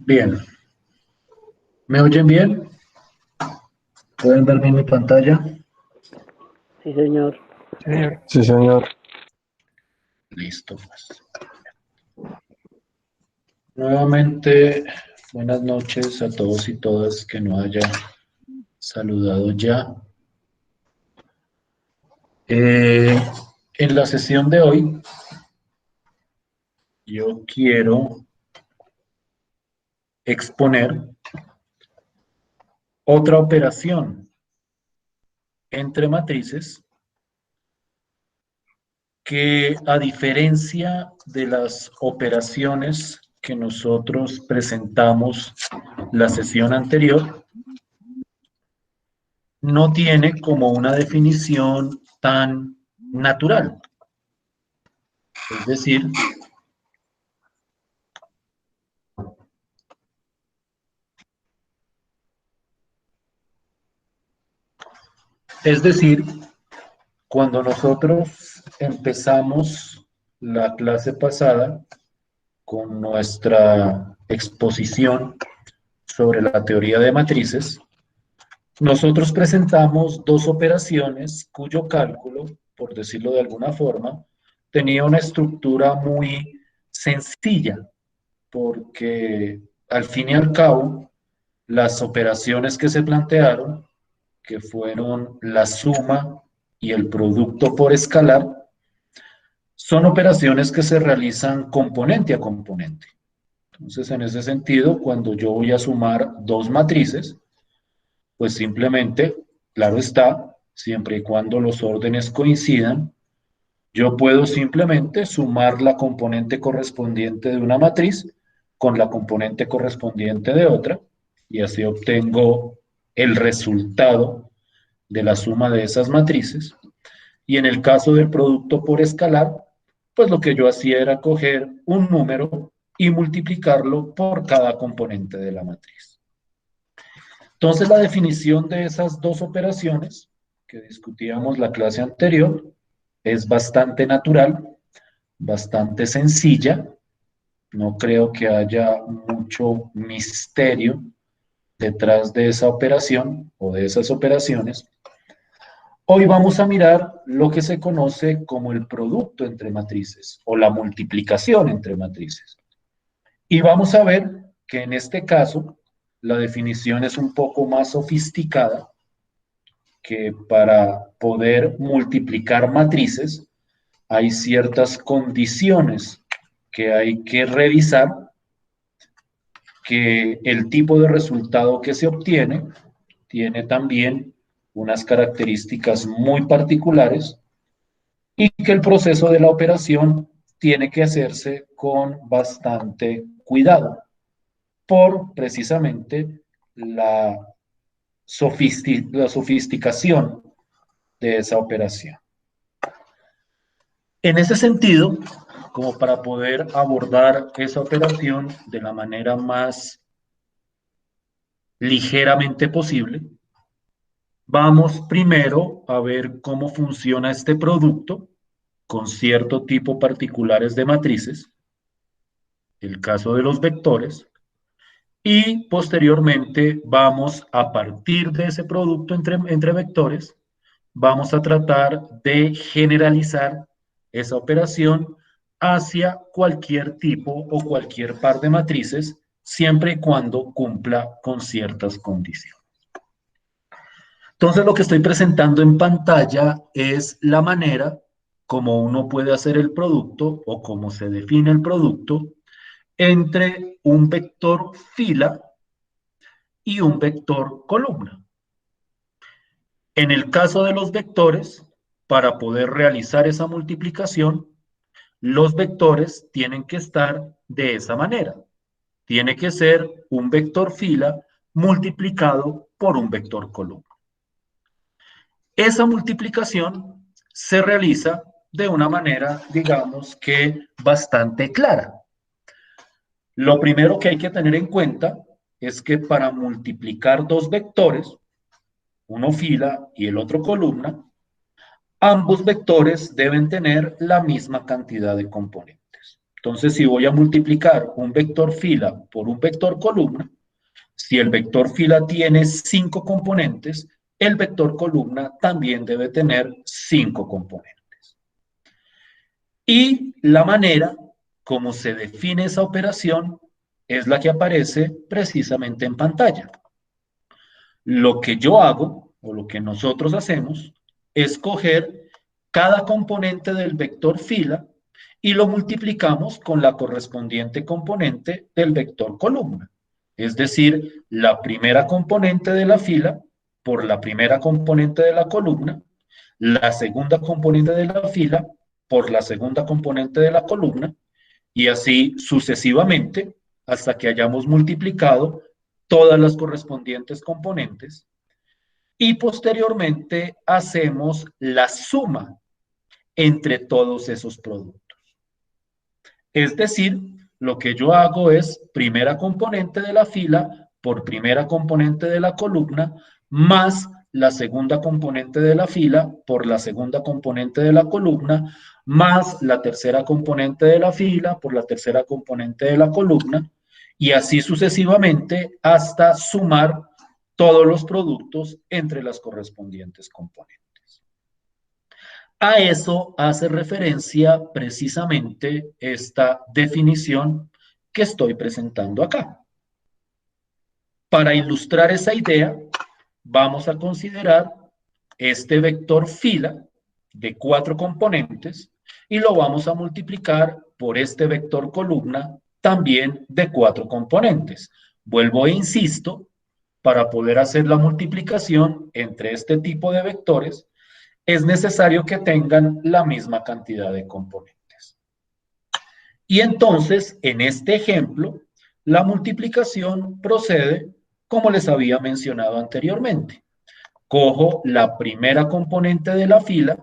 Bien, ¿me oyen bien? ¿Pueden ver bien mi pantalla? Sí, señor. Sí, señor. Listo, pues. Nuevamente, buenas noches a todos y todas que no haya saludado ya. Eh, en la sesión de hoy, yo quiero exponer otra operación entre matrices que, a diferencia de las operaciones que nosotros presentamos la sesión anterior, no tiene como una definición tan natural. Es decir, cuando nosotros empezamos la clase pasada con nuestra exposición sobre la teoría de matrices, nosotros presentamos dos operaciones cuyo cálculo, por decirlo de alguna forma, tenía una estructura muy sencilla, porque al fin y al cabo, las operaciones que se plantearon, que fueron la suma y el producto por escalar, son operaciones que se realizan componente a componente. Entonces, en ese sentido, cuando yo voy a sumar dos matrices, pues simplemente, claro está, siempre y cuando los órdenes coincidan, yo puedo simplemente sumar la componente correspondiente de una matriz con la componente correspondiente de otra, y así obtengo el resultado de la suma de esas matrices. Y en el caso del producto por escalar, pues lo que yo hacía era coger un número y multiplicarlo por cada componente de la matriz. Entonces, la definición de esas dos operaciones que discutíamos la clase anterior es bastante natural, bastante sencilla. No creo que haya mucho misterio detrás de esa operación o de esas operaciones. Hoy vamos a mirar lo que se conoce como el producto entre matrices o la multiplicación entre matrices. Y vamos a ver que en este caso la definición es un poco más sofisticada, que para poder multiplicar matrices hay ciertas condiciones que hay que revisar, que el tipo de resultado que se obtiene tiene también unas características muy particulares y que el proceso de la operación tiene que hacerse con bastante cuidado por precisamente la sofisticación de esa operación. En ese sentido, como para poder abordar esa operación de la manera más ligeramente posible, vamos primero a ver cómo funciona este producto con cierto tipo particulares de matrices, el caso de los vectores, y posteriormente vamos a partir de ese producto entre vectores, vamos a tratar de generalizar esa operación hacia cualquier tipo o cualquier par de matrices, siempre y cuando cumpla con ciertas condiciones. Entonces, lo que estoy presentando en pantalla es la manera como uno puede hacer el producto o cómo se define el producto entre un vector fila y un vector columna. En el caso de los vectores, para poder realizar esa multiplicación, los vectores tienen que estar de esa manera. Tiene que ser un vector fila multiplicado por un vector columna. Esa multiplicación se realiza de una manera, digamos que bastante clara. Lo primero que hay que tener en cuenta es que para multiplicar dos vectores, uno fila y el otro columna, ambos vectores deben tener la misma cantidad de componentes. Entonces, si voy a multiplicar un vector fila por un vector columna, si el vector fila tiene 5 componentes, el vector columna también debe tener 5 componentes. Y la manera como se define esa operación es la que aparece precisamente en pantalla. Lo que yo hago, o lo que nosotros hacemos, es coger cada componente del vector fila y lo multiplicamos con la correspondiente componente del vector columna. Es decir, la primera componente de la fila por la primera componente de la columna, la segunda componente de la fila por la segunda componente de la columna, y así sucesivamente hasta que hayamos multiplicado todas las correspondientes componentes, y posteriormente hacemos la suma entre todos esos productos. Es decir, lo que yo hago es primera componente de la fila por primera componente de la columna más la segunda componente de la fila por la segunda componente de la columna más la tercera componente de la fila por la tercera componente de la columna, y así sucesivamente hasta sumar todos los productos entre las correspondientes componentes. A eso hace referencia precisamente esta definición que estoy presentando acá. Para ilustrar esa idea, vamos a considerar este vector fila de 4 componentes y lo vamos a multiplicar por este vector columna también de 4 componentes. Vuelvo e insisto, para poder hacer la multiplicación entre este tipo de vectores, es necesario que tengan la misma cantidad de componentes. Y entonces, en este ejemplo, la multiplicación procede como les había mencionado anteriormente. Cojo la primera componente de la fila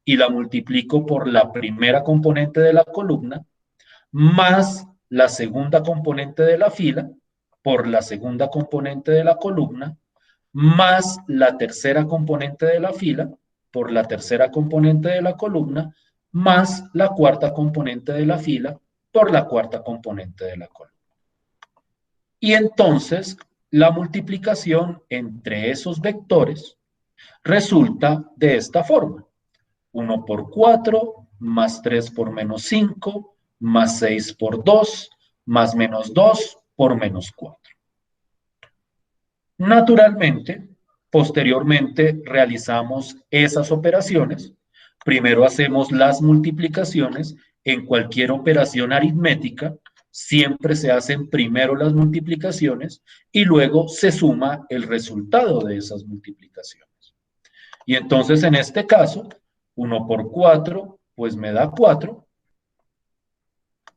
y la multiplico por la primera componente de la columna, más la segunda componente de la fila por la segunda componente de la columna, más la tercera componente de la fila por la tercera componente de la columna, más la cuarta componente de la fila por la cuarta componente de la columna. Y entonces la multiplicación entre esos vectores resulta de esta forma: 1 por 4, más 3 por menos 5, más 6 por 2, más menos 2 por menos 4. Naturalmente, posteriormente realizamos esas operaciones. Primero hacemos las multiplicaciones. En cualquier operación aritmética, siempre se hacen primero las multiplicaciones y luego se suma el resultado de esas multiplicaciones. Y entonces, en este caso, 1 por 4, pues me da 4.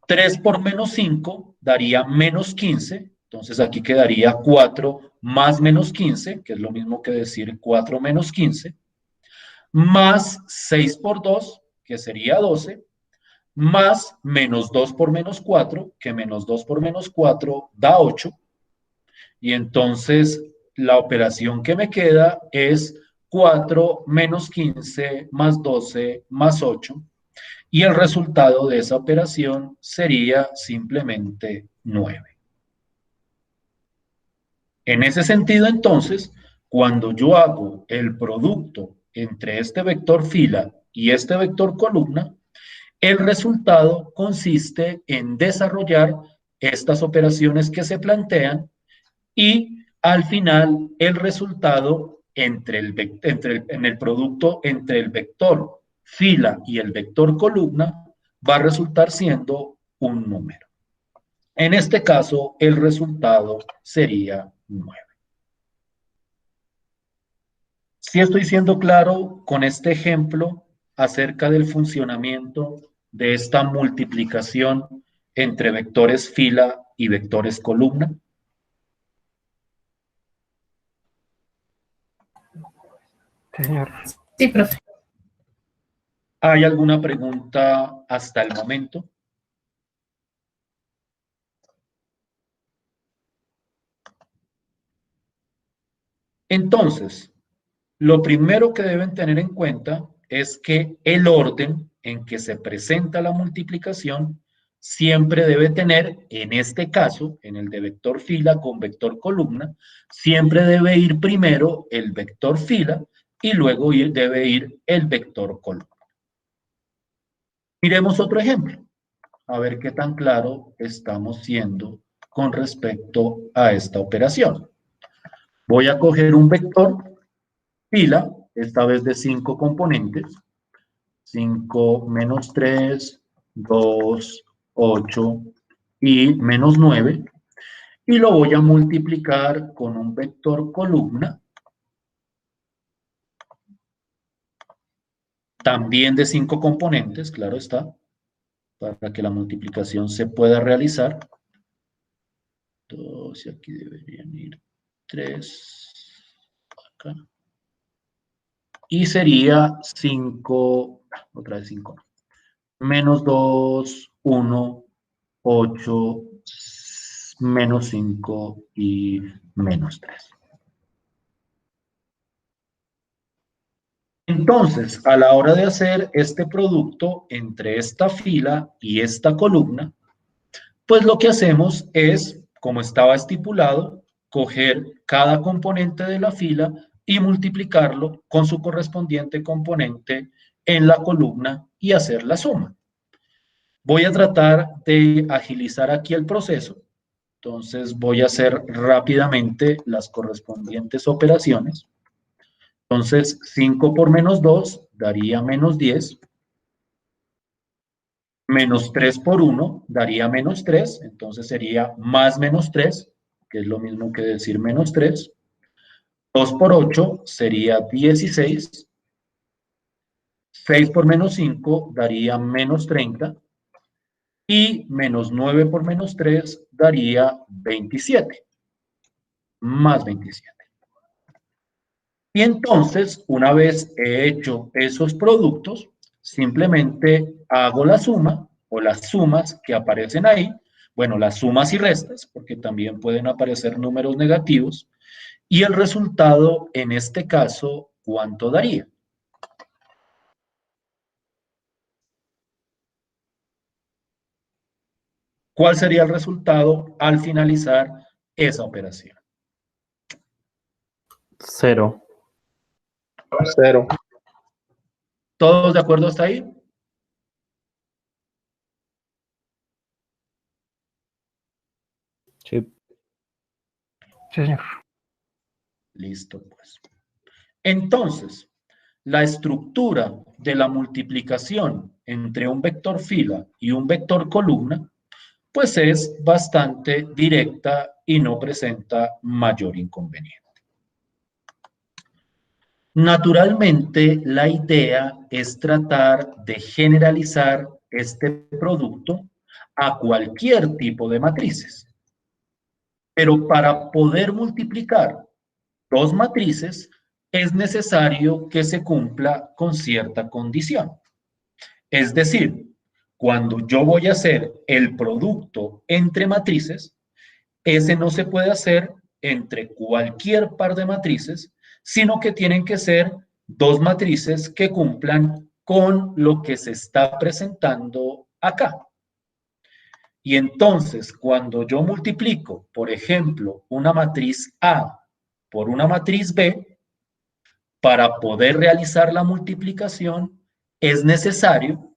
3 por menos 5 daría menos 15. Entonces aquí quedaría 4 más menos 15, que es lo mismo que decir 4 menos 15, más 6 por 2, que sería 12, más menos 2 por menos 4, que menos 2 por menos 4 da 8. Y entonces la operación que me queda es 4 menos 15 más 12 más 8. Y el resultado de esa operación sería simplemente 9. En ese sentido, entonces, cuando yo hago el producto entre este vector fila y este vector columna, el resultado consiste en desarrollar estas operaciones que se plantean, y al final el resultado en el producto entre el vector fila y el vector columna va a resultar siendo un número. En este caso, el resultado sería 9. Si estoy siendo claro con este ejemplo acerca del funcionamiento de esta multiplicación entre vectores fila y vectores columna. Señor. Sí, profe. ¿Hay alguna pregunta hasta el momento? Entonces, lo primero que deben tener en cuenta es que el orden en que se presenta la multiplicación siempre debe tener, en este caso, en el de vector fila con vector columna, siempre debe ir primero el vector fila y luego debe ir el vector columna. Miremos otro ejemplo, a ver qué tan claro estamos siendo con respecto a esta operación. Voy a coger un vector fila, esta vez de 5 componentes, 5 menos 3, 2, 8 y menos 9, y lo voy a multiplicar con un vector columna, también de 5 componentes, claro está, para que la multiplicación se pueda realizar. 2, y aquí deberían ir 3, acá. Y sería 5, otra vez 5, menos 2, 1, 8, menos 5 y menos 3. Entonces, a la hora de hacer este producto entre esta fila y esta columna, pues lo que hacemos es, como estaba estipulado, coger cada componente de la fila y multiplicarlo con su correspondiente componente en la columna y hacer la suma. Voy a tratar de agilizar aquí el proceso. Entonces voy a hacer rápidamente las correspondientes operaciones. Entonces 5 por menos 2 daría menos 10. Menos 3 por 1 daría menos 3. Entonces sería más menos 3, que es lo mismo que decir menos 3. 2 por 8 sería 16. 6 por menos 5 daría menos 30. Y menos 9 por menos 3 daría 27. Más 27. Y entonces, una vez he hecho esos productos, simplemente hago la suma o las sumas que aparecen ahí, bueno, las sumas y restas, porque también pueden aparecer números negativos, y el resultado, en este caso, ¿cuánto daría? ¿Cuál sería el resultado al finalizar esa operación? 0. 0. ¿Todos de acuerdo hasta ahí? Sí. Sí, señor. Listo, pues. Entonces, la estructura de la multiplicación entre un vector fila y un vector columna, pues es bastante directa y no presenta mayor inconveniente. Naturalmente, la idea es tratar de generalizar este producto a cualquier tipo de matrices. Pero para poder multiplicar dos matrices, es necesario que se cumpla con cierta condición. Es decir, cuando yo voy a hacer el producto entre matrices, ese no se puede hacer entre cualquier par de matrices, sino que tienen que ser dos matrices que cumplan con lo que se está presentando acá. Y entonces, cuando yo multiplico, por ejemplo, una matriz A por una matriz B, para poder realizar la multiplicación, es necesario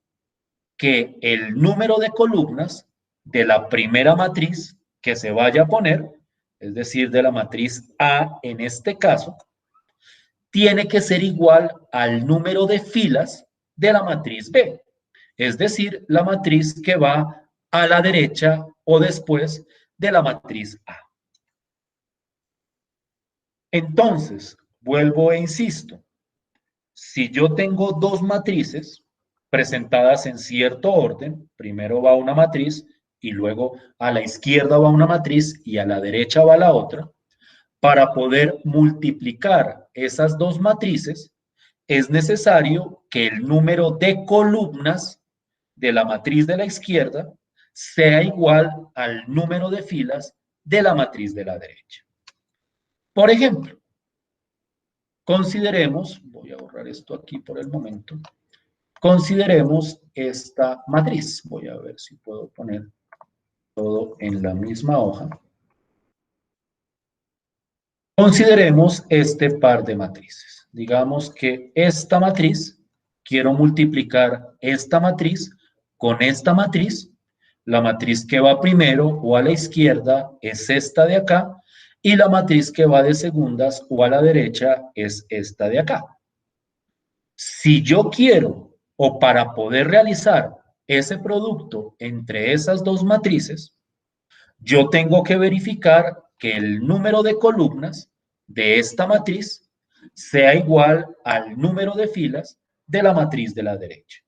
que el número de columnas de la primera matriz que se vaya a poner, es decir, de la matriz A en este caso, tiene que ser igual al número de filas de la matriz B, es decir, la matriz que va a la derecha o después de la matriz A. Entonces, vuelvo e insisto, si yo tengo dos matrices presentadas en cierto orden, primero va una matriz y luego a la izquierda va una matriz y a la derecha va la otra, para poder multiplicar esas dos matrices, es necesario que el número de columnas de la matriz de la izquierda sea igual al número de filas de la matriz de la derecha. Por ejemplo, consideremos, voy a borrar esto aquí por el momento, Consideremos esta matriz. Voy a ver si puedo poner todo en la misma hoja. Consideremos este par de matrices. Digamos que esta matriz, quiero multiplicar esta matriz con esta matriz. La matriz que va primero o a la izquierda es esta de acá, y la matriz que va de segundas o a la derecha es esta de acá. Si yo quiero, o para poder realizar ese producto entre esas dos matrices, yo tengo que verificar que el número de columnas de esta matriz sea igual al número de filas de la matriz de la derecha.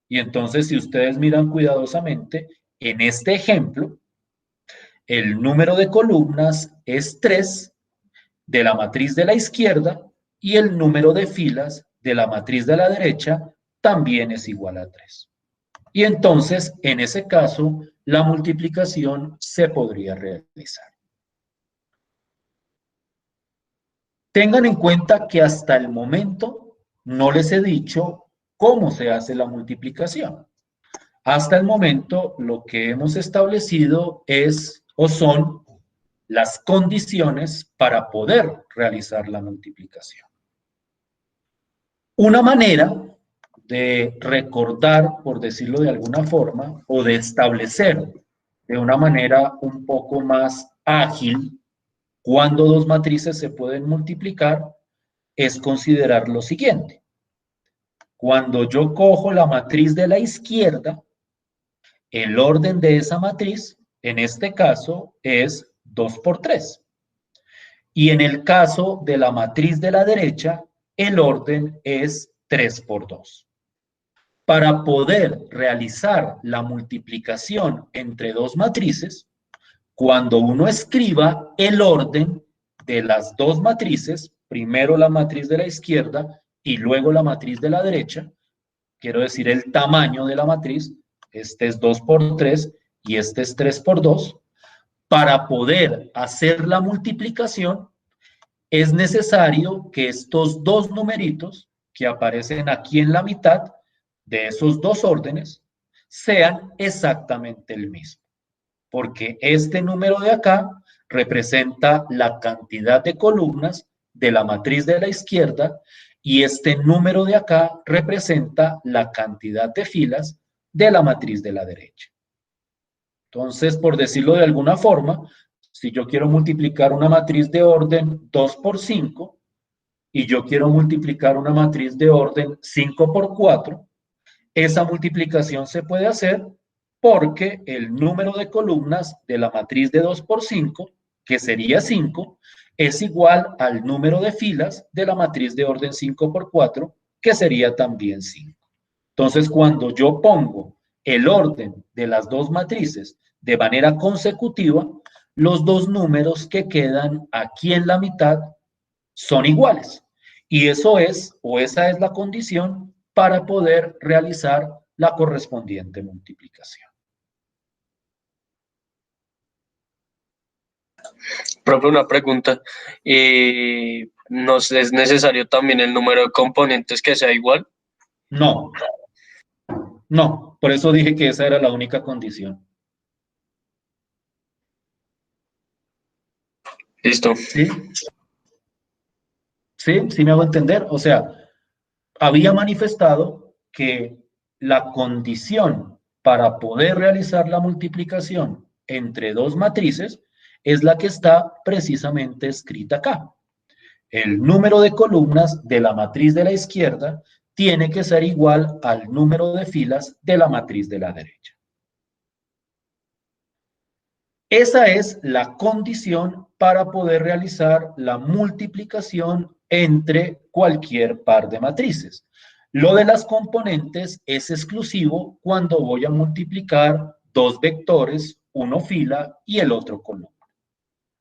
Y entonces, si ustedes miran cuidadosamente, en este ejemplo, el número de columnas es 3 de la matriz de la izquierda y el número de filas de la matriz de la derecha también es igual a 3. Y entonces, en ese caso, la multiplicación se podría realizar. Tengan en cuenta que hasta el momento no les he dicho cómo se hace la multiplicación. Hasta el momento lo que hemos establecido es o son las condiciones para poder realizar la multiplicación. Una manera de recordar, por decirlo de alguna forma, o de establecer de una manera un poco más ágil cuando dos matrices se pueden multiplicar, es considerar lo siguiente. Cuando yo cojo la matriz de la izquierda, el orden de esa matriz, en este caso, es 2 por 3. Y en el caso de la matriz de la derecha, el orden es 3 por 2. Para poder realizar la multiplicación entre dos matrices, cuando uno escriba el orden de las dos matrices, primero la matriz de la izquierda y luego la matriz de la derecha, quiero decir el tamaño de la matriz, este es 2 por 3 y este es 3 por 2, para poder hacer la multiplicación es necesario que estos dos numeritos que aparecen aquí en la mitad de esos dos órdenes sean exactamente el mismo, porque este número de acá representa la cantidad de columnas de la matriz de la izquierda y este número de acá representa la cantidad de filas de la matriz de la derecha. Entonces, por decirlo de alguna forma, si yo quiero multiplicar una matriz de orden 2 por 5 y yo quiero multiplicar una matriz de orden 5 por 4, esa multiplicación se puede hacer porque el número de columnas de la matriz de 2 por 5, que sería 5, es igual al número de filas de la matriz de orden 5 por 4, que sería también 5. Entonces, cuando yo pongo el orden de las dos matrices de manera consecutiva, los dos números que quedan aquí en la mitad son iguales. Y eso es, o esa es la condición para poder realizar la correspondiente multiplicación. Profe, una pregunta. ¿No es necesario también el número de componentes que sea igual? No, no, por eso dije que esa era la única condición. Listo. ¿Sí? ¿Sí? ¿Sí me hago entender? O sea, había manifestado que la condición para poder realizar la multiplicación entre dos matrices es la que está precisamente escrita acá. El número de columnas de la matriz de la izquierda tiene que ser igual al número de filas de la matriz de la derecha. Esa es la condición para poder realizar la multiplicación entre cualquier par de matrices. Lo de las componentes es exclusivo cuando voy a multiplicar dos vectores, uno fila y el otro columna.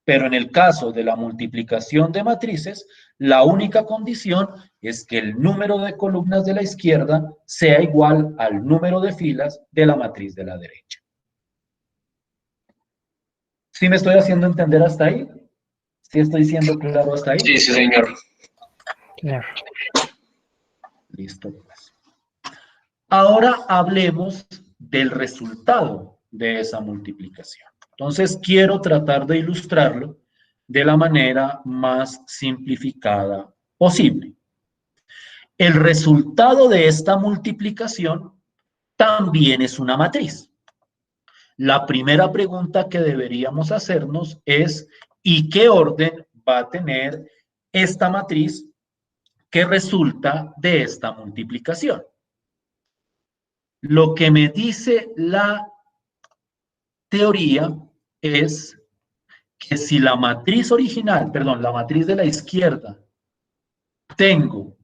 Pero en el caso de la multiplicación de matrices, la única condición es que el número de columnas de la izquierda sea igual al número de filas de la matriz de la derecha. ¿Sí me estoy haciendo entender hasta ahí? ¿Sí estoy siendo claro hasta ahí? Sí, sí, señor. Señor. Listo, pues. Ahora hablemos del resultado de esa multiplicación. Entonces, quiero tratar de ilustrarlo de la manera más simplificada posible. El resultado de esta multiplicación también es una matriz. La primera pregunta que deberíamos hacernos es, ¿y qué orden va a tener esta matriz que resulta de esta multiplicación? Lo que me dice la teoría es que si la matriz original, perdón, la matriz de la izquierda, tengo,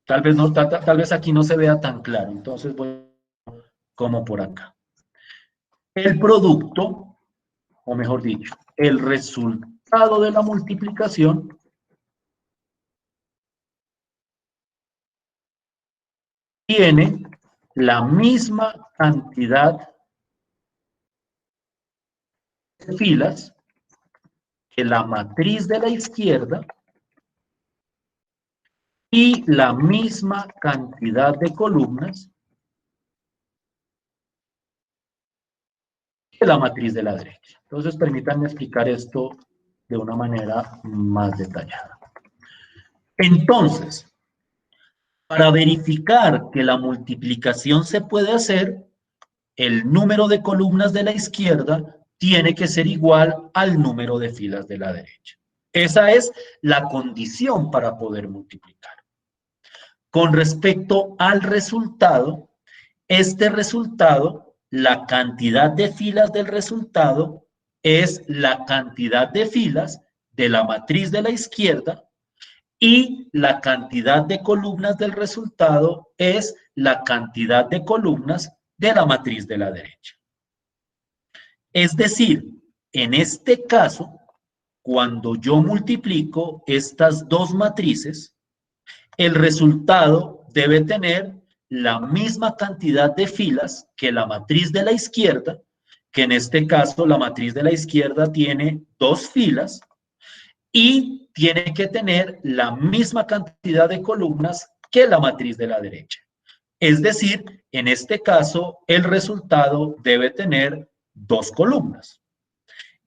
tal vez aquí no se vea tan claro, entonces voy como por acá. El producto, o mejor dicho, el resultado de la multiplicación tiene la misma cantidad de filas que la matriz de la izquierda y la misma cantidad de columnas que la matriz de la derecha. Entonces, permítanme explicar esto de una manera más detallada. Entonces, para verificar que la multiplicación se puede hacer, el número de columnas de la izquierda tiene que ser igual al número de filas de la derecha. Esa es la condición para poder multiplicar. Con respecto al resultado, este resultado, la cantidad de filas del resultado es la cantidad de filas de la matriz de la izquierda y la cantidad de columnas del resultado es la cantidad de columnas de la matriz de la derecha. Es decir, en este caso, cuando yo multiplico estas dos matrices, el resultado debe tener la misma cantidad de filas que la matriz de la izquierda, que en este caso la matriz de la izquierda tiene 2 filas, y tiene que tener la misma cantidad de columnas que la matriz de la derecha. Es decir, en este caso, el resultado debe tener 2 columnas.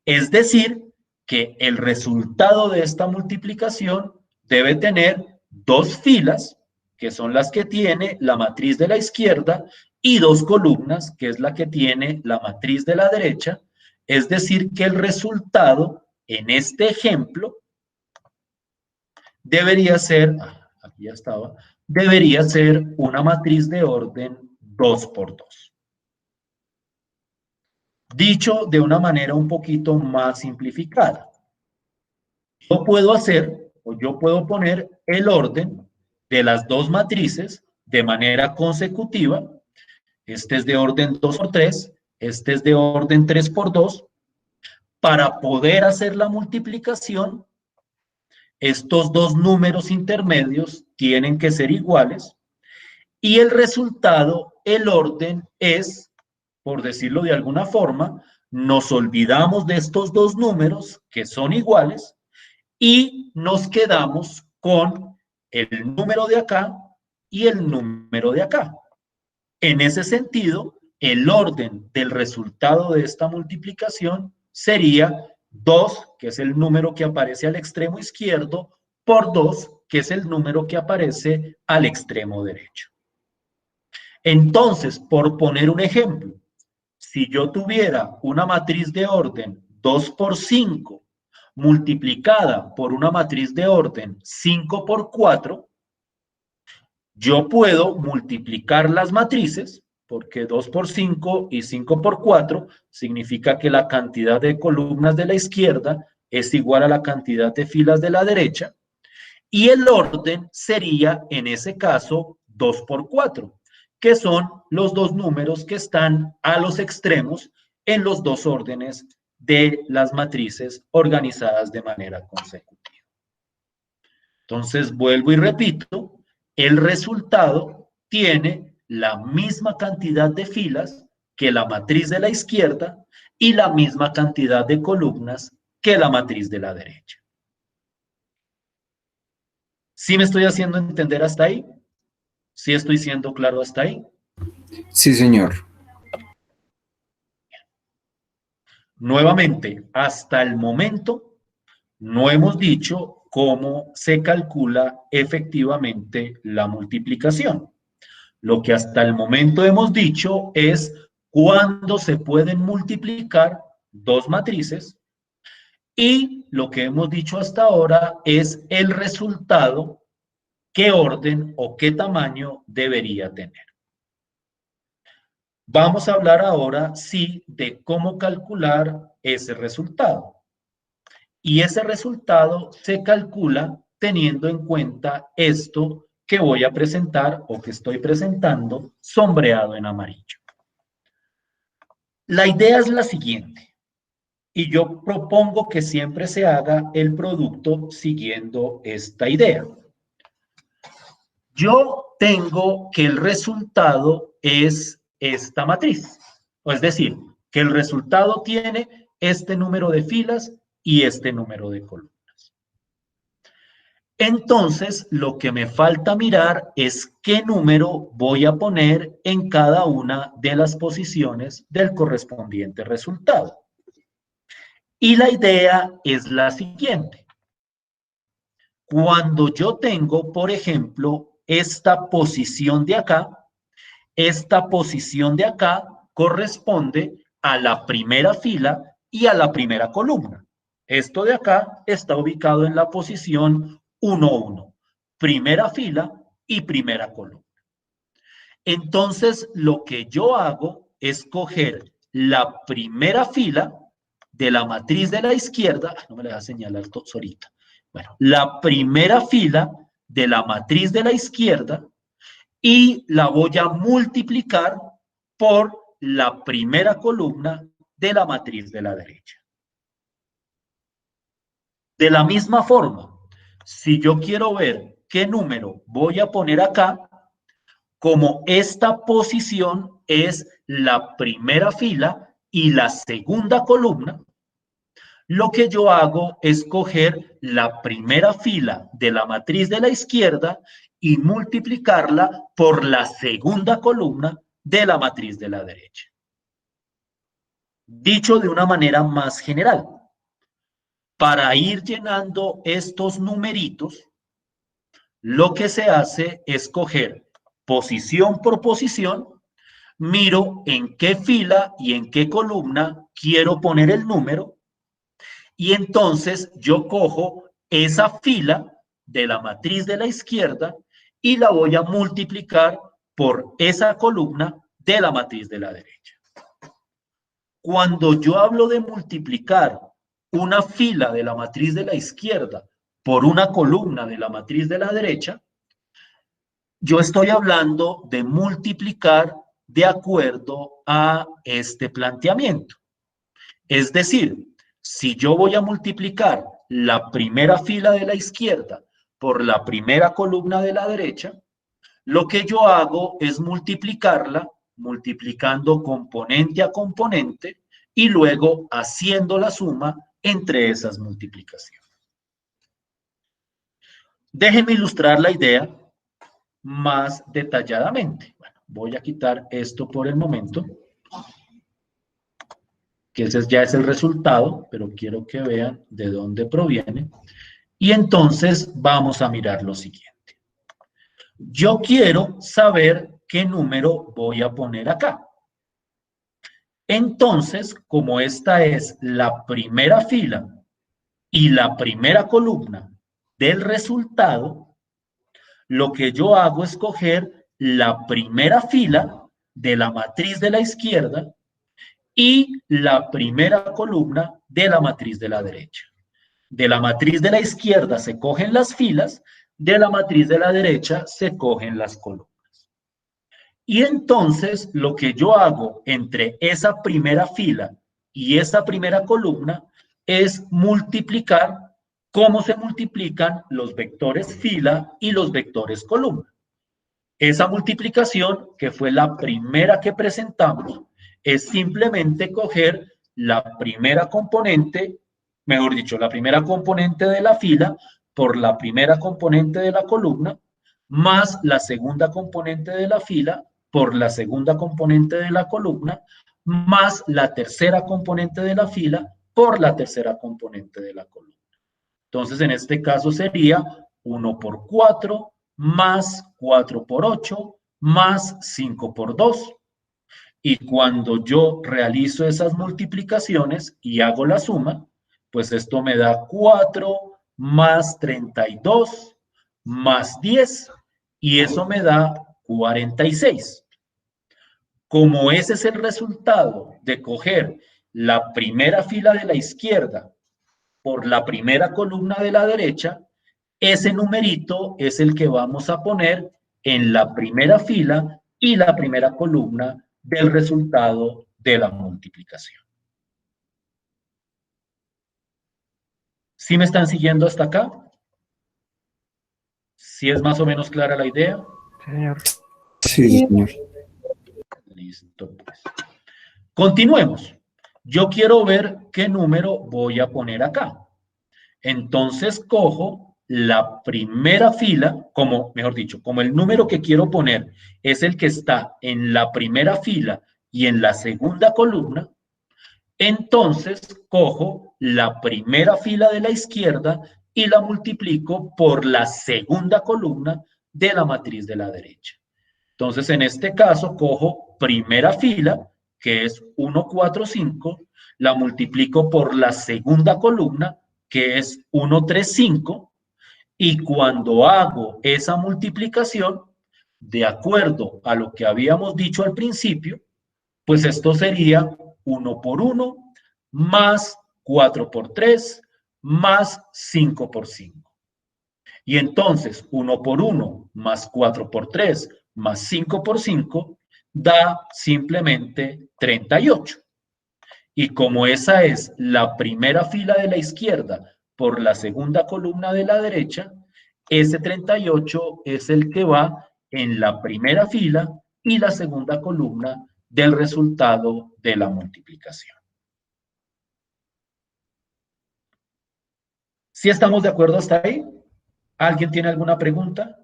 Es decir, que el resultado de esta multiplicación debe tener 2 filas, que son las que tiene la matriz de la izquierda, y 2 columnas, que es la que tiene la matriz de la derecha. Es decir, que el resultado en este ejemplo debería ser, aquí ya estaba, debería ser una matriz de orden 2 por 2. Dicho de una manera un poquito más simplificada, yo puedo hacer, o yo puedo poner el orden de las dos matrices de manera consecutiva. Este es de orden 2 por 3, este es de orden 3 por 2. Para poder hacer la multiplicación, estos dos números intermedios tienen que ser iguales y el resultado, el orden es, por decirlo de alguna forma, nos olvidamos de estos dos números que son iguales y nos quedamos con el número de acá y el número de acá. En ese sentido, el orden del resultado de esta multiplicación sería 2, que es el número que aparece al extremo izquierdo, por 2, que es el número que aparece al extremo derecho. Entonces, por poner un ejemplo, si yo tuviera una matriz de orden 2 por 5 multiplicada por una matriz de orden 5 por 4, yo puedo multiplicar las matrices, porque 2 por 5 y 5 por 4 significa que la cantidad de columnas de la izquierda es igual a la cantidad de filas de la derecha, y el orden sería, en ese caso, 2 por 4, que son los dos números que están a los extremos en los dos órdenes de las matrices organizadas de manera consecutiva. Entonces, vuelvo y repito, el resultado tiene la misma cantidad de filas que la matriz de la izquierda y la misma cantidad de columnas que la matriz de la derecha. ¿Sí me estoy haciendo entender hasta ahí? ¿Sí estoy siendo claro hasta ahí? Sí, señor. Nuevamente, hasta el momento no hemos dicho cómo se calcula efectivamente la multiplicación. Lo que hasta el momento hemos dicho es cuándo se pueden multiplicar dos matrices y lo que hemos dicho hasta ahora es el resultado, qué orden o qué tamaño debería tener. Vamos a hablar ahora, sí, de cómo calcular ese resultado. Y ese resultado se calcula teniendo en cuenta esto que voy a presentar o que estoy presentando sombreado en amarillo. La idea es la siguiente, y yo propongo que siempre se haga el producto siguiendo esta idea. Yo tengo que el resultado es esta matriz, es decir, que el resultado tiene este número de filas y este número de columnas. Entonces, lo que me falta mirar es qué número voy a poner en cada una de las posiciones del correspondiente resultado. Y la idea es la siguiente. Cuando yo tengo, por ejemplo, esta posición de acá, esta posición de acá corresponde a la primera fila y a la primera columna. Esto de acá está ubicado en la posición 1, 1, primera fila y primera columna. Entonces, lo que yo hago es coger la primera fila de la matriz de la izquierda, no me la voy a señalar solita. Bueno, la primera fila de la matriz de la izquierda y la voy a multiplicar por la primera columna de la matriz de la derecha. De la misma forma, si yo quiero ver qué número voy a poner acá, como esta posición es la primera fila y la segunda columna, lo que yo hago es coger la primera fila de la matriz de la izquierda y multiplicarla por la segunda columna de la matriz de la derecha. Dicho de una manera más general, para ir llenando estos numeritos, lo que se hace es coger posición por posición, miro en qué fila y en qué columna quiero poner el número, y entonces yo cojo esa fila de la matriz de la izquierda y la voy a multiplicar por esa columna de la matriz de la derecha. Cuando yo hablo de multiplicar una fila de la matriz de la izquierda por una columna de la matriz de la derecha, yo estoy hablando de multiplicar de acuerdo a este planteamiento. Es decir, si yo voy a multiplicar la primera fila de la izquierda por la primera columna de la derecha, lo que yo hago es multiplicarla, multiplicando componente a componente y luego haciendo la suma entre esas multiplicaciones. Déjenme ilustrar la idea más detalladamente. Bueno, voy a quitar esto por el momento, que ese ya es el resultado, pero quiero que vean de dónde proviene. Y entonces vamos a mirar lo siguiente. Yo quiero saber qué número voy a poner acá. Entonces, como esta es la primera fila y la primera columna del resultado, lo que yo hago es coger la primera fila de la matriz de la izquierda y la primera columna de la matriz de la derecha. De la matriz de la izquierda se cogen las filas, de la matriz de la derecha se cogen las columnas. Y entonces lo que yo hago entre esa primera fila y esa primera columna es multiplicar cómo se multiplican los vectores fila y los vectores columna. Esa multiplicación, que fue la primera que presentamos, es simplemente coger la primera componente, mejor dicho, la primera componente de la fila por la primera componente de la columna, más la segunda componente de la fila por la segunda componente de la columna, más la tercera componente de la fila por la tercera componente de la columna. Entonces, en este caso sería 1 por 4 más 4 por 8 más 5 por 2. Y cuando yo realizo esas multiplicaciones y hago la suma, pues esto me da 4 más 32 más 10 y eso me da 46. Como ese es el resultado de coger la primera fila de la izquierda por la primera columna de la derecha, ese numerito es el que vamos a poner en la primera fila y la primera columna del resultado de la multiplicación. ¿Sí me están siguiendo hasta acá? ¿Sí es más o menos clara la idea? Sí, señor. Sí, señor. Listo, pues. Continuemos. Yo quiero ver qué número voy a poner acá. Entonces cojo la primera fila, mejor dicho, como el número que quiero poner es el que está en la primera fila y en la segunda columna, entonces cojo la primera fila de la izquierda y la multiplico por la segunda columna de la matriz de la derecha. Entonces, en este caso, cojo primera fila, que es 1, 4, 5, la multiplico por la segunda columna, que es 1, 3, 5, y cuando hago esa multiplicación, de acuerdo a lo que habíamos dicho al principio, pues esto sería 1 por 1 más 4 por 3 más 5 por 5. Y entonces 1 por 1 más 4 por 3 más 5 por 5 da simplemente 38. Y como esa es la primera fila de la izquierda por la segunda columna de la derecha, ese 38 es el que va en la primera fila y la segunda columna del resultado de la multiplicación. ¿Sí estamos de acuerdo hasta ahí? ¿Alguien tiene alguna pregunta?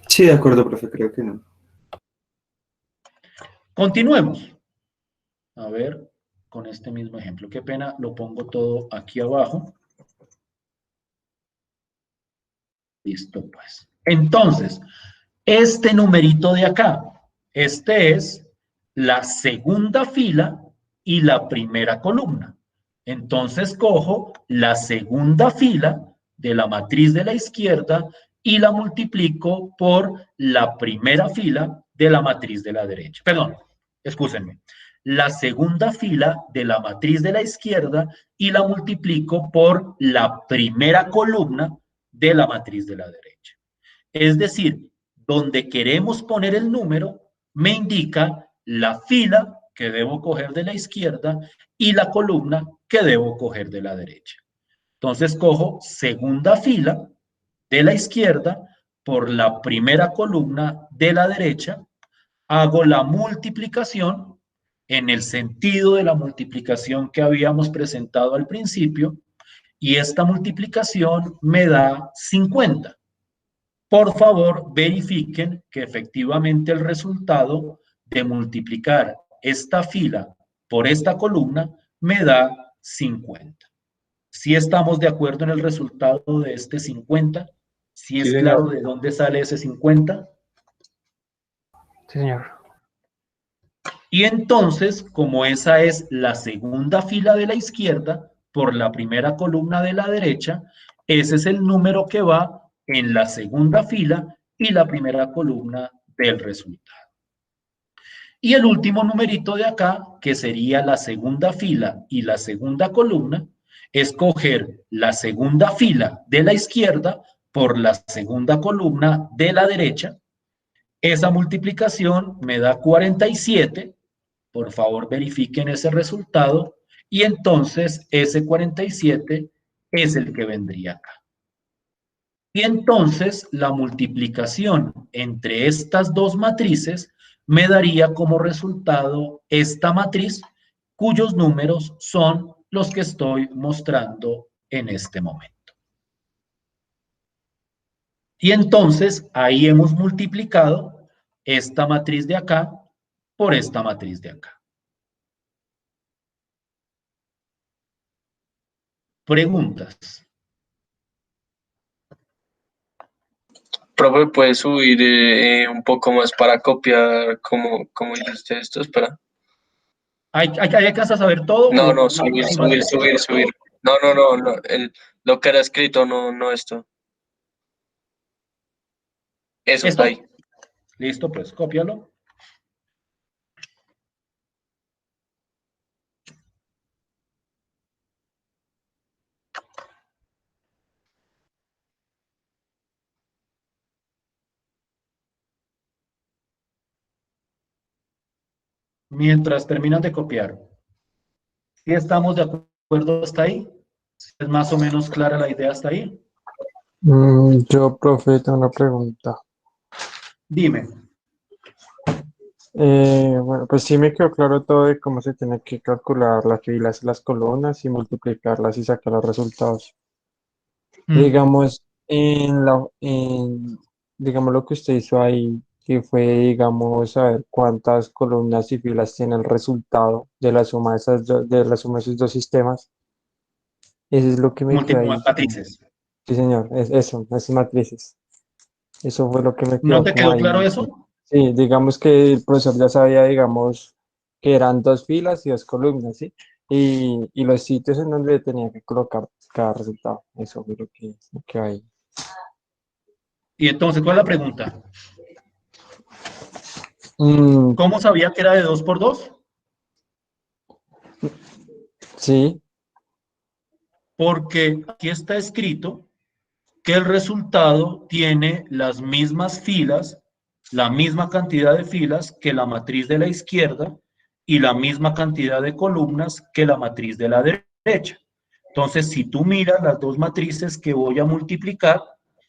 Sí, de acuerdo, profe, creo que no. Continuemos. A ver, con este mismo ejemplo. Qué pena, lo pongo todo aquí abajo. Listo, pues. Entonces, este numerito de acá, este es la segunda fila y la primera columna. Entonces, cojo la segunda fila de la matriz de la izquierda y la multiplico por la primera fila de la matriz de la derecha. Perdón, excúsenme. La segunda fila de la matriz de la izquierda y la multiplico por la primera columna de la matriz de la derecha. Es decir, donde queremos poner el número, me indica la fila que debo coger de la izquierda y la columna que debo coger de la derecha. Entonces cojo segunda fila de la izquierda por la primera columna de la derecha, hago la multiplicación en el sentido de la multiplicación que habíamos presentado al principio, y esta multiplicación me da 50. Por favor, verifiquen que efectivamente el resultado de multiplicar esta fila por esta columna me da 50. ¿Sí estamos de acuerdo en el resultado de este 50? ¿Sí es Sí, claro señor. de dónde sale ese 50? Sí, señor. Y entonces, como esa es la segunda fila de la izquierda por la primera columna de la derecha, ese es el número que va en la segunda fila y la primera columna del resultado. Y el último numerito de acá, que sería la segunda fila y la segunda columna, es coger la segunda fila de la izquierda por la segunda columna de la derecha. Esa multiplicación me da 47. Por favor, verifiquen ese resultado. Y entonces ese 47 es el que vendría acá. Y entonces la multiplicación entre estas dos matrices me daría como resultado esta matriz, cuyos números son los que estoy mostrando en este momento. Y entonces ahí hemos multiplicado esta matriz de acá por esta matriz de acá. Preguntas. Profe, ¿puede subir un poco más para copiar como hiciste esto? Espera. ¿Hay que saber todo No, o no, nada subir, más subir, subir, subir. No, no, no, no. Lo que era escrito, no, no esto. Eso, ¿Esto? ahí. Listo, pues cópialo. Mientras terminan de copiar. ¿Sí estamos de acuerdo hasta ahí? ¿Es más o menos clara la idea hasta ahí? Yo, profe, tengo una pregunta. Dime. Bueno, pues sí me quedó claro todo de cómo se tiene que calcular las filas y las columnas y multiplicarlas y sacar los resultados. Mm, Digamos, digamos lo que usted hizo ahí, que fue, digamos, saber cuántas columnas y filas tiene el resultado de la suma de de la suma de esos dos sistemas. Eso es lo que me quedó ahí. matrices. Sí, señor, es eso, esas matrices. Eso fue lo que me ¿No quedó te como quedó claro ahí. eso? Sí, digamos que el profesor ya sabía, digamos, que eran dos filas y dos columnas, ¿sí? Y los sitios en donde tenía que colocar cada resultado. Eso fue lo que hay. Y entonces, ¿cuál es la pregunta? Mm, ¿Cómo sabía que era de 2 por 2? sí, Porque aquí está escrito que el resultado tiene las mismas filas, la misma cantidad de filas que la matriz de la izquierda y la misma cantidad de columnas que la matriz de la derecha. Entonces, si tú miras las dos matrices que voy a multiplicar,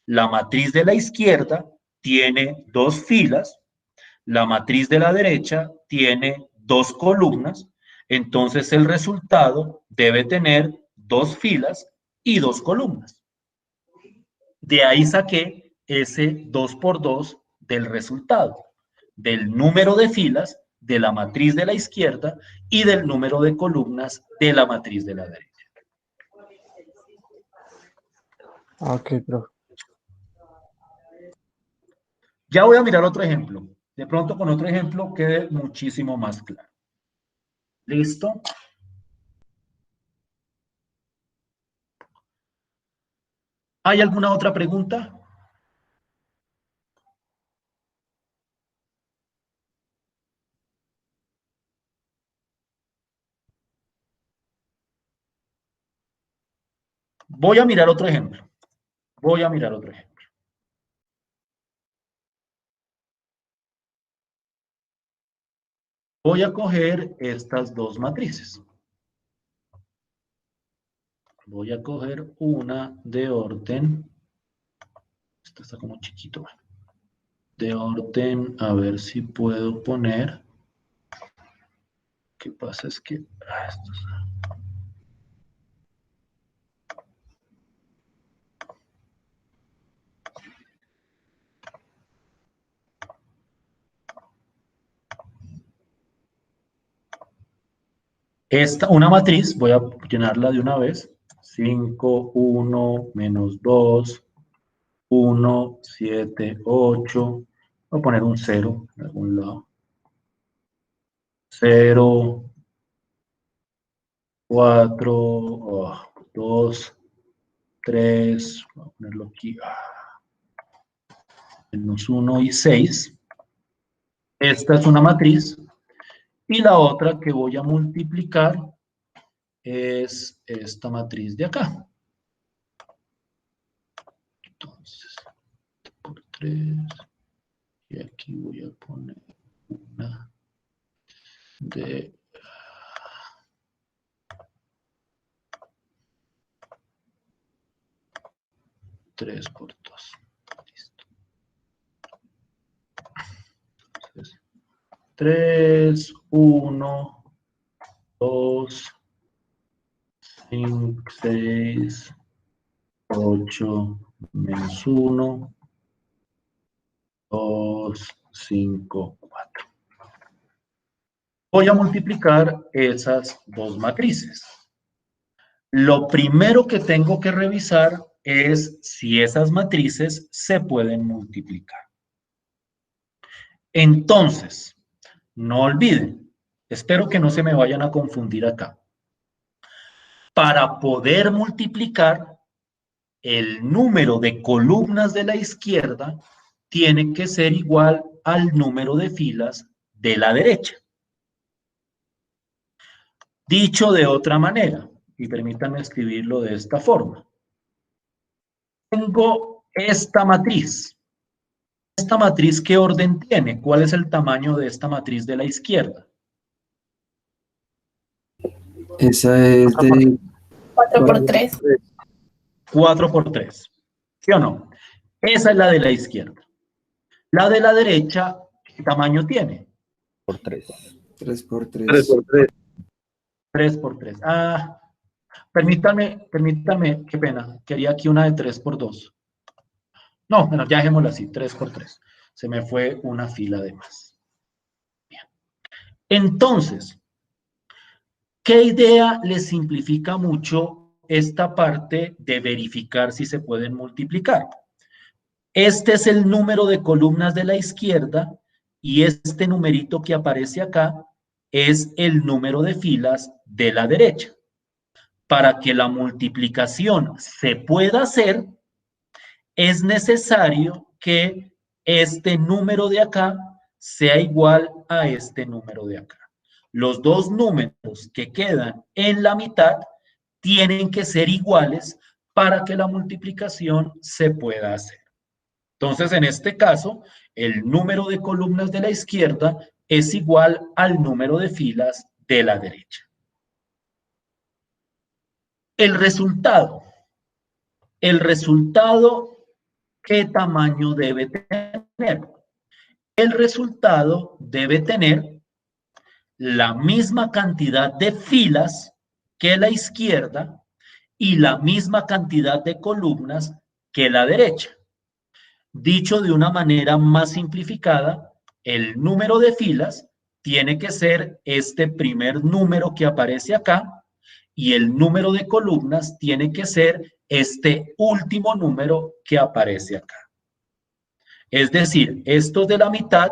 la matriz de la izquierda tiene dos filas, la matriz de la derecha tiene dos columnas, entonces el resultado debe tener dos filas y dos columnas. De ahí saqué ese 2 por 2 del resultado, del número de filas de la matriz de la izquierda y del número de columnas de la matriz de la derecha. ok, profe. Ya voy a mirar otro ejemplo. De pronto con otro ejemplo quede muchísimo más claro. ¿Listo? ¿Hay alguna otra pregunta? Voy a mirar otro ejemplo. Voy a mirar otro ejemplo. Voy a coger estas dos matrices. Voy a coger una de orden. Esta está como chiquito. De orden, a ver si puedo poner. ¿Qué pasa? Es que. Una matriz, voy a llenarla de una vez. 5, 1, menos 2, 1, 7, 8. Voy a poner un 0 en algún lado. 0, 4, 2, 3. Voy a ponerlo aquí. Menos 1 y 6. Esta es una matriz. Y la otra que voy a multiplicar es esta matriz de acá. Entonces, por 3. Y aquí voy a poner una de 3 por 2. Listo. Entonces, 3, 1, 2, 5, 6, 8, menos 1, 2, 5, 4. Voy a multiplicar esas dos matrices. Lo primero que tengo que revisar es si esas matrices se pueden multiplicar. Entonces, no olviden, espero que no se me vayan a confundir acá. Para poder multiplicar, el número de columnas de la izquierda tiene que ser igual al número de filas de la derecha. Dicho de otra manera, y permítanme escribirlo de esta forma. Tengo esta matriz. ¿Esta matriz qué orden tiene? ¿Cuál es el tamaño de esta matriz de la izquierda? Esa es de 4 por 3. 4 por 3. ¿Sí o no? Esa es la de la izquierda. La de la derecha, ¿qué tamaño tiene? Por 3. 3 por 3. 3 por 3. 3 por 3. Ah, permítanme, qué pena. Quería aquí una de 3 por 2. No, bueno, ya dejémosla así, 3 por 3. Se me fue una fila de más. Bien. Entonces, ¿qué idea les simplifica mucho esta parte de verificar si se pueden multiplicar? Este es el número de columnas de la izquierda y este numerito que aparece acá es el número de filas de la derecha. Para que la multiplicación se pueda hacer, es necesario que este número de acá sea igual a este número de acá. Los dos números que quedan en la mitad tienen que ser iguales para que la multiplicación se pueda hacer. Entonces, en este caso, el número de columnas de la izquierda es igual al número de filas de la derecha. El resultado, ¿qué tamaño debe tener? El resultado debe tener la misma cantidad de filas que la izquierda y la misma cantidad de columnas que la derecha. Dicho de una manera más simplificada, el número de filas tiene que ser este primer número que aparece acá y el número de columnas tiene que ser este último número que aparece acá. Es decir, estos de la mitad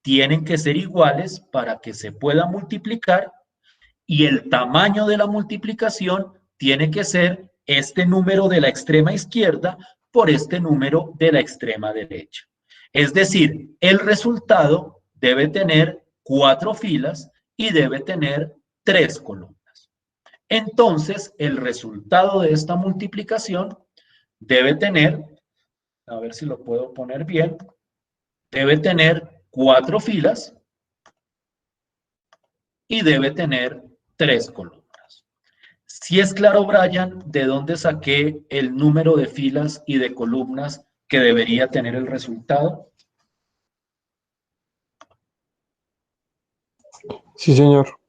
tienen que ser iguales para que se pueda multiplicar y el tamaño de la multiplicación tiene que ser este número de la extrema izquierda por este número de la extrema derecha. Es decir, el resultado debe tener 4 filas y debe tener 3 columnas. Entonces, el resultado de esta multiplicación debe tener, a ver si lo puedo poner bien, debe tener 4 filas y debe tener 3 columnas. Si es claro, Brian, ¿de dónde saqué el número de filas y de columnas que debería tener el resultado? Sí, señor.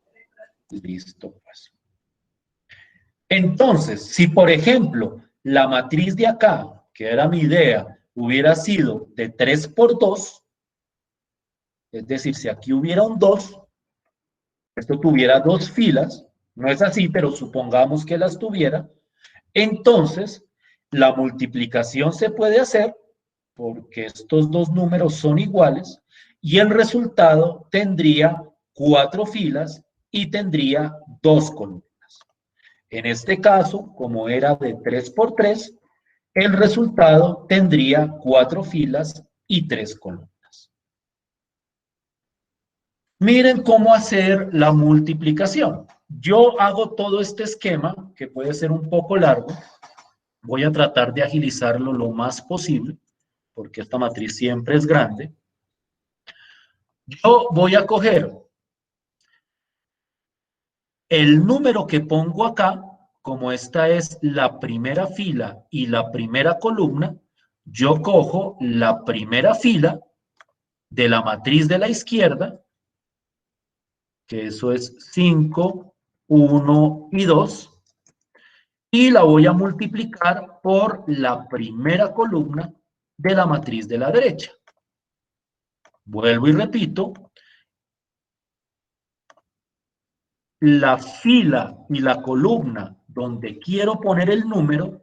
Listo, pues. Entonces, si por ejemplo, la matriz de acá, que era mi idea, hubiera sido de 3 por 2, es decir, si aquí hubiera un 2, esto tuviera 2 filas, no es así, pero supongamos que las tuviera, entonces la multiplicación se puede hacer porque estos dos números son iguales y el resultado tendría 4 filas y tendría 2 columnas. En este caso, como era de 3 por 3, el resultado tendría 4 filas y 3 columnas. Miren cómo hacer la multiplicación. Yo hago todo este esquema, que puede ser un poco largo. Voy a tratar de agilizarlo lo más posible, porque esta matriz siempre es grande. Yo voy a coger el número que pongo acá, como esta es la primera fila y la primera columna, yo cojo la primera fila de la matriz de la izquierda, que eso es 5, 1 y 2, y la voy a multiplicar por la primera columna de la matriz de la derecha. Vuelvo y repito, la fila y la columna donde quiero poner el número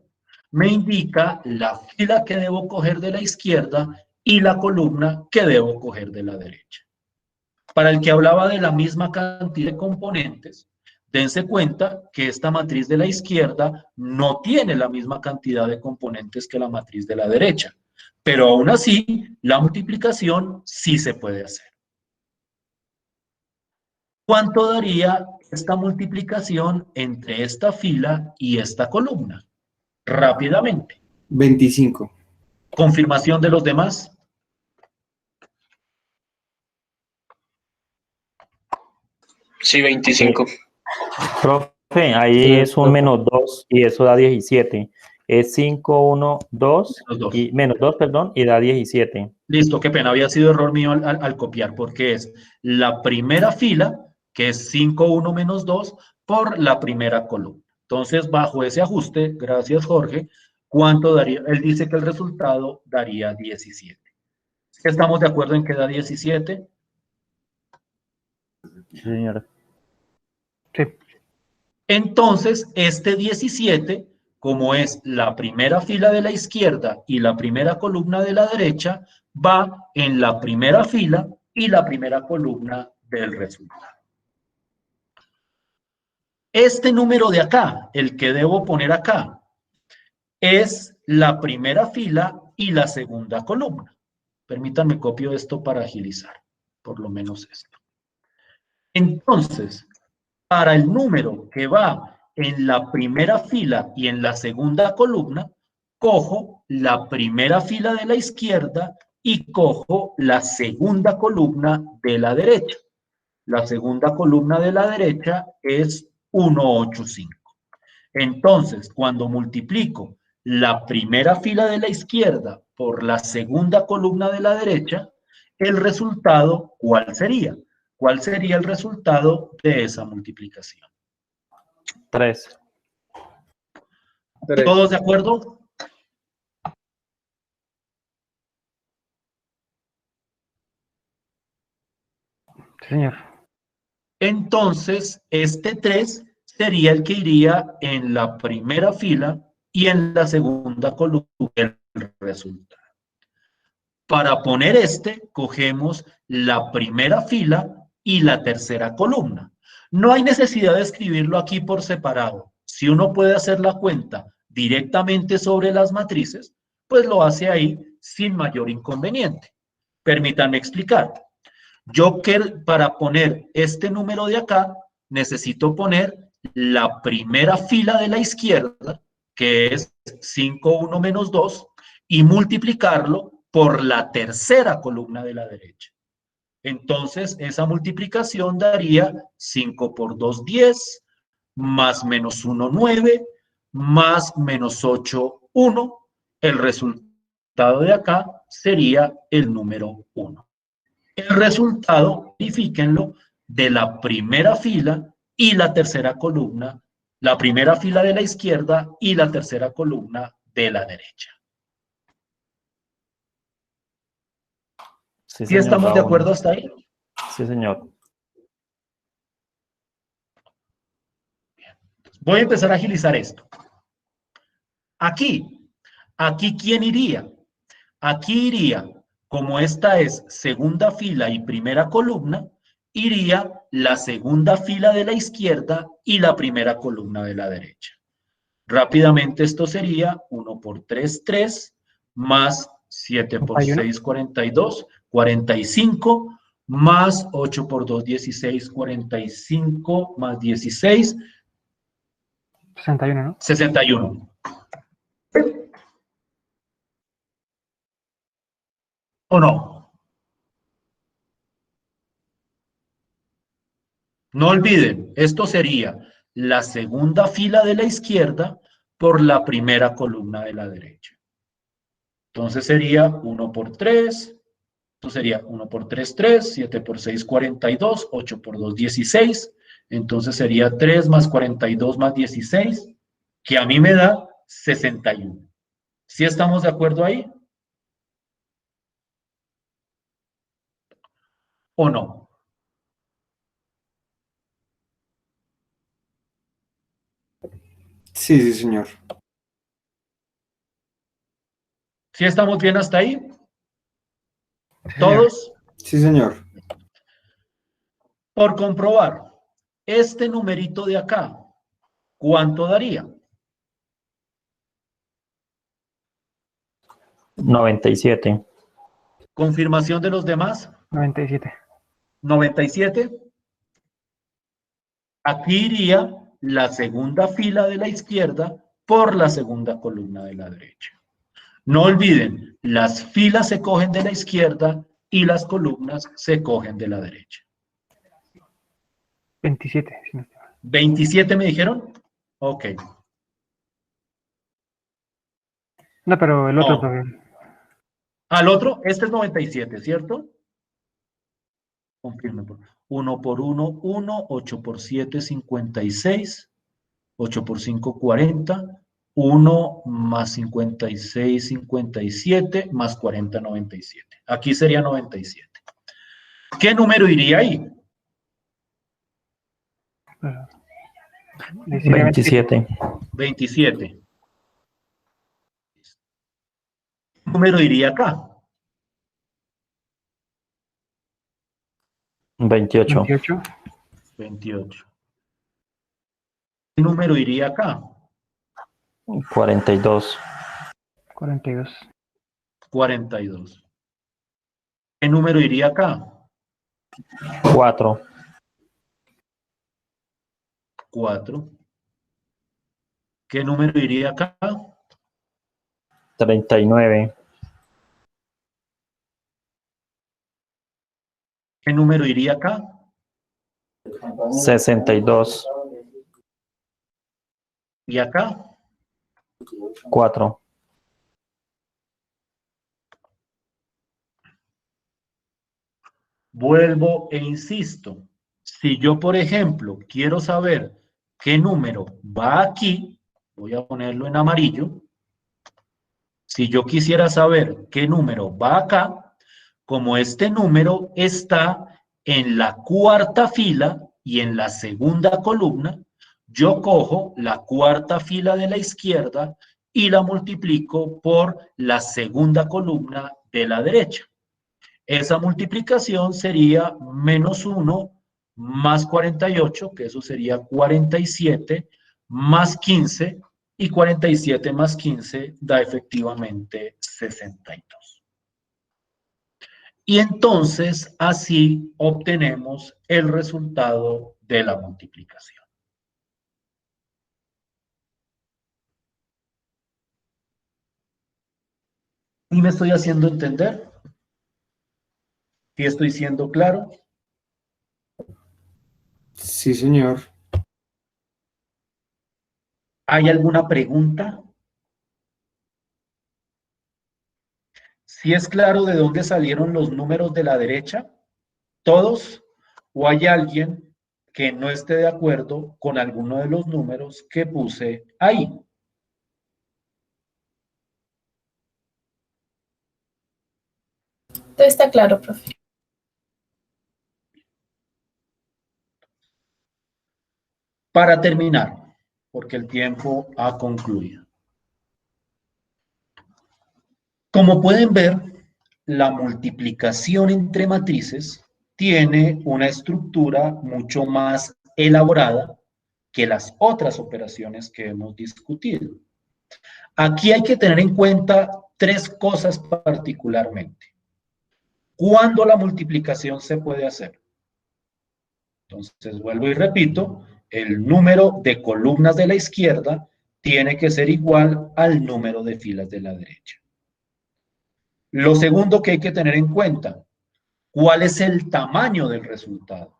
me indica la fila que debo coger de la izquierda y la columna que debo coger de la derecha. Para el que hablaba de la misma cantidad de componentes, dense cuenta que esta matriz de la izquierda no tiene la misma cantidad de componentes que la matriz de la derecha, pero aún así la multiplicación sí se puede hacer. ¿Cuánto daría esta multiplicación entre esta fila y esta columna? Rápidamente. 25. ¿Confirmación de los demás? Sí, 25. Profe, ahí Sí, es un profe. menos 2 y eso da 17. Es 5, 1, 2 Los dos. y menos 2, perdón, y da 17. Listo, qué pena, había sido error mío al copiar, porque es la primera fila, que es 5, 1 menos 2, por la primera columna. Entonces, bajo ese ajuste, gracias Jorge, ¿cuánto daría? Él dice que el resultado daría 17. ¿Estamos de acuerdo en que da 17? Sí, señora. Entonces, este 17, como es la primera fila de la izquierda y la primera columna de la derecha, va en la primera fila y la primera columna del resultado. Este número de acá, el que debo poner acá, es la primera fila y la segunda columna. Permítanme copio esto para agilizar, por lo menos esto. Entonces, para el número que va en la primera fila y en la segunda columna, cojo la primera fila de la izquierda y cojo la segunda columna de la derecha. La segunda columna de la derecha es 185. Entonces, cuando multiplico la primera fila de la izquierda por la segunda columna de la derecha, el resultado, ¿cuál sería? ¿Cuál sería el resultado de esa multiplicación? 3. ¿Todos de acuerdo? Señor. Entonces, este 3 sería el que iría en la primera fila y en la segunda columna del resultado. Para poner cogemos la primera fila y la tercera columna. No hay necesidad de escribirlo aquí por separado. Si uno puede hacer la cuenta directamente sobre las matrices, pues lo hace ahí sin mayor inconveniente. Permítanme explicar. Yo para poner este número de acá, necesito poner la primera fila de la izquierda, que es 5, 1 menos 2, y multiplicarlo por la tercera columna de la derecha. Entonces, esa multiplicación daría 5 por 2, 10, más menos 1, 9, más menos 8, 1. El resultado de acá sería el número 1. El resultado, verifíquenlo, de la primera fila y la tercera columna, la primera fila de la izquierda y la tercera columna de la derecha. Sí, ¿Sí señor, estamos de Raúl. acuerdo hasta ahí? Sí, señor. Voy a empezar a agilizar esto. Aquí ¿quién iría? Aquí iría, como esta es segunda fila y primera columna, iría la segunda fila de la izquierda y la primera columna de la derecha. Rápidamente esto sería 1 por 3, 3, más 7 por 6, 42, 45, más 8 por 2, 16, 45, más 16, 61, ¿no? 61. ¿O no? No olviden, esto sería la segunda fila de la izquierda por la primera columna de la derecha. Entonces sería 1 por 3, esto sería 1 por 3, 3, 7 por 6, 42, 8 por 2, 16. Entonces sería 3 más 42 más 16, que a mí me da 61. ¿Sí estamos de acuerdo ahí? ¿O no? Sí, sí, señor. ¿Sí estamos bien hasta ahí? Sí, señor. ¿Todos? Sí, señor. Por comprobar, este numerito de acá, ¿cuánto daría? 97. Confirmación de los demás, 97. 97. Aquí iría la segunda fila de la izquierda por la segunda columna de la derecha. No olviden, las filas se cogen de la izquierda y las columnas se cogen de la derecha. 27. Si no estoy mal. 27 me dijeron. Ok. No, pero el otro, No. profe. Al otro, este es 97, ¿cierto? Confirme. 1 por 1, 1, 8 por 7, 56, 8 por 5, 40, 1 más 56, 57, más 40, 97. Aquí sería 97. ¿Qué número iría ahí? Le decía 27. 27. ¿Qué número iría acá? 28. 28. 28. ¿Qué número iría acá? 42. 42. 42. ¿Qué número iría acá? 4. 4. ¿Qué número iría acá? 39. ¿Qué número iría acá? 62. ¿Y acá? 4. Vuelvo e insisto. Si yo, por ejemplo, quiero saber qué número va aquí, voy a ponerlo en amarillo. Si yo quisiera saber qué número va acá, como este número está en la cuarta fila y en la segunda columna, yo cojo la cuarta fila de la izquierda y la multiplico por la segunda columna de la derecha. Esa multiplicación sería menos 1 más 48, que eso sería 47, más 15, y 47 más 15 da efectivamente 62. Y entonces así obtenemos el resultado de la multiplicación. ¿Y me estoy haciendo entender? ¿Sí estoy siendo claro? Sí, señor. ¿Hay alguna pregunta? ¿Sí es claro de dónde salieron los números de la derecha? ¿Todos? ¿O hay alguien que no esté de acuerdo con alguno de los números que puse ahí? Todo está claro, profe. Para terminar, porque el tiempo ha concluido. Como pueden ver, la multiplicación entre matrices tiene una estructura mucho más elaborada que las otras operaciones que hemos discutido. Aquí hay que tener en cuenta tres cosas particularmente. ¿Cuándo la multiplicación se puede hacer? Entonces, vuelvo y repito, el número de columnas de la izquierda tiene que ser igual al número de filas de la derecha. Lo segundo que hay que tener en cuenta, ¿cuál es el tamaño del resultado?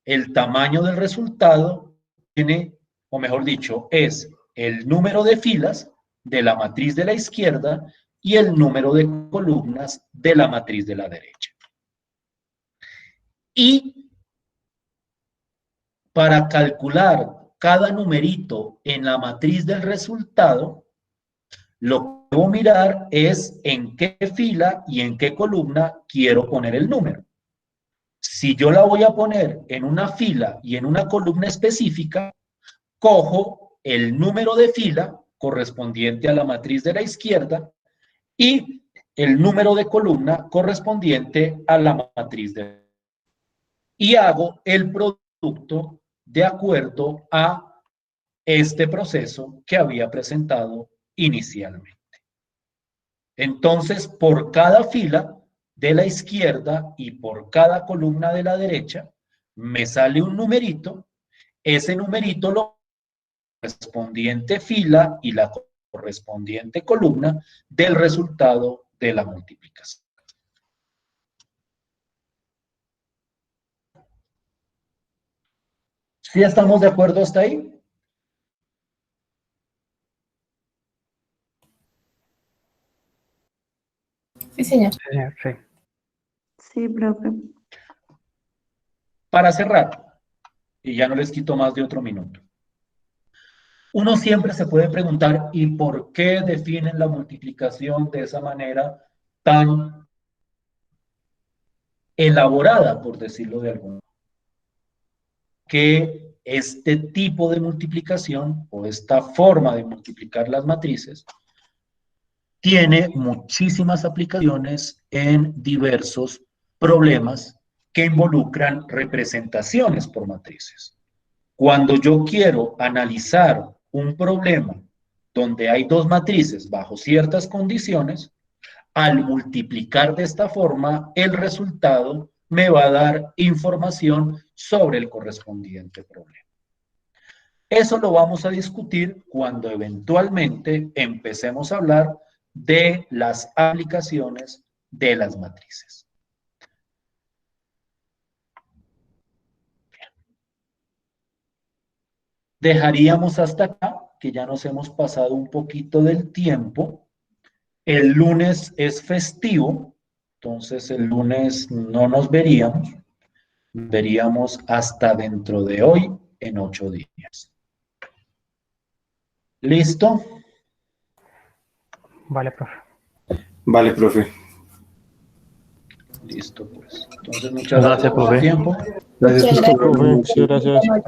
El tamaño del resultado tiene, o mejor dicho, es el número de filas de la matriz de la izquierda y el número de columnas de la matriz de la derecha. Y para calcular cada numerito en la matriz del resultado, lo que debo mirar es en qué fila y en qué columna quiero poner el número. Si yo la voy a poner en una fila y en una columna específica, cojo el número de fila correspondiente a la matriz de la izquierda y el número de columna correspondiente a la matriz de y hago el producto de acuerdo a este proceso que había presentado inicialmente. Entonces, por cada fila de la izquierda y por cada columna de la derecha, me sale un numerito, ese numerito lo correspondiente fila y la correspondiente columna del resultado de la multiplicación. ¿Sí estamos de acuerdo hasta ahí? Sí, señor. Sí, señor, sí. Sí, profe. Para cerrar, y ya no les quito más de otro minuto. Uno siempre se puede preguntar, ¿y por qué definen la multiplicación de esa manera tan elaborada, por decirlo de algún modo? Que este tipo de multiplicación o esta forma de multiplicar las matrices tiene muchísimas aplicaciones en diversos problemas que involucran representaciones por matrices. Cuando yo quiero analizar un problema donde hay dos matrices bajo ciertas condiciones, al multiplicar de esta forma, el resultado me va a dar información sobre el correspondiente problema. Eso lo vamos a discutir cuando eventualmente empecemos a hablar de las aplicaciones de las matrices. Dejaríamos hasta acá, que ya nos hemos pasado un poquito del tiempo. El lunes es festivo, entonces el lunes no nos veríamos. Veríamos hasta dentro de hoy en 8 días. ¿Listo? Vale, profe. Vale, profe. Listo, pues. Entonces, muchas gracias Gracias, por su profe. tiempo. Gracias, Muchas profe. Profe, muchas gracias. gracias.